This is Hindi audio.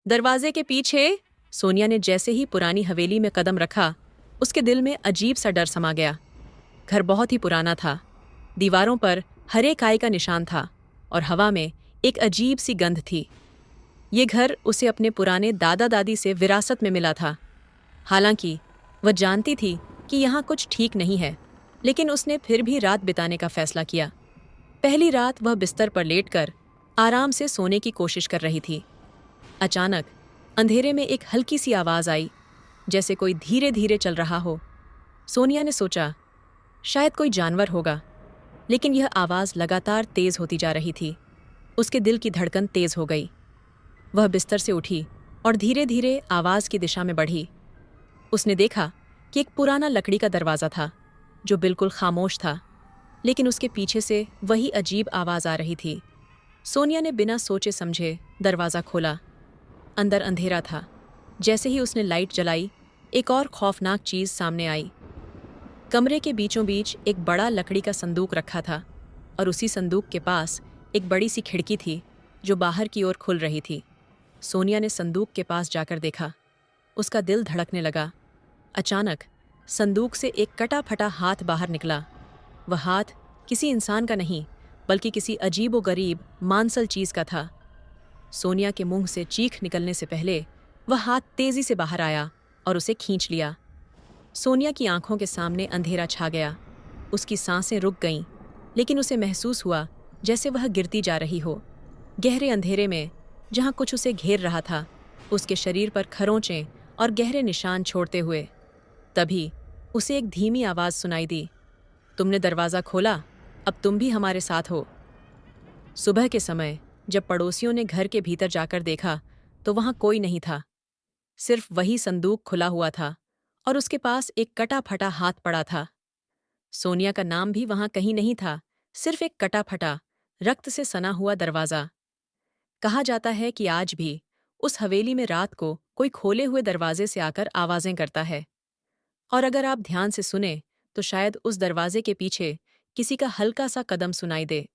दरवाजे के पीछे। सोनिया ने जैसे ही पुरानी हवेली में कदम रखा, उसके दिल में अजीब सा डर समा गया। घर बहुत ही पुराना था। दीवारों पर हरे काई का निशान था और हवा में एक अजीब सी गंध थी। ये घर उसे अपने पुराने दादा दादी से विरासत में मिला था। हालांकि वह जानती थी कि यहाँ कुछ ठीक नहीं है, लेकिन उसने फिर भी रात बिताने का फैसला किया। पहली रात वह बिस्तर पर लेटकर आराम से सोने की कोशिश कर रही थी। अचानक अंधेरे में एक हल्की सी आवाज आई, जैसे कोई धीरे धीरे चल रहा हो। सोनिया ने सोचा, शायद कोई जानवर होगा, लेकिन यह आवाज लगातार तेज होती जा रही थी। उसके दिल की धड़कन तेज हो गई। वह बिस्तर से उठी और धीरे धीरे आवाज की दिशा में बढ़ी। उसने देखा कि एक पुराना लकड़ी का दरवाजा था, जो बिल्कुल खामोश था, लेकिन उसके पीछे से वही अजीब आवाज आ रही थी। सोनिया ने बिना सोचे समझे दरवाजा खोला। अंदर अंधेरा था। जैसे ही उसने लाइट जलाई, एक और खौफनाक चीज सामने आई। कमरे के बीचों बीच एक बड़ा लकड़ी का संदूक रखा था और उसी संदूक के पास एक बड़ी सी खिड़की थी, जो बाहर की ओर खुल रही थी। सोनिया ने संदूक के पास जाकर देखा। उसका दिल धड़कने लगा। अचानक संदूक से एक कटा फटा हाथ बाहर निकला। वह हाथ किसी इंसान का नहीं, बल्कि किसी अजीबोगरीब मांसल चीज का था। सोनिया के मुंह से चीख निकलने से पहले वह हाथ तेजी से बाहर आया और उसे खींच लिया। सोनिया की आंखों के सामने अंधेरा छा गया। उसकी सांसें रुक गईं, लेकिन उसे महसूस हुआ जैसे वह गिरती जा रही हो। गहरे अंधेरे में, जहां कुछ उसे घेर रहा था, उसके शरीर पर खरोंचें और गहरे निशान छोड़ते हुए। तभी उसे एक धीमी आवाज सुनाई दी, तुमने दरवाज़ा खोला, अब तुम भी हमारे साथ हो। सुबह के समय जब पड़ोसियों ने घर के भीतर जाकर देखा, तो वहां कोई नहीं था। सिर्फ वही संदूक खुला हुआ था और उसके पास एक कटा फटा हाथ पड़ा था। सोनिया का नाम भी वहां कहीं नहीं था, सिर्फ एक कटा फटा, रक्त से सना हुआ दरवाज़ा। कहा जाता है कि आज भी उस हवेली में रात को कोई खोले हुए दरवाजे से आकर आवाजें करता है। और अगर आप ध्यान से सुने, तो शायद उस दरवाजे के पीछे किसी का हल्का सा कदम सुनाई दे।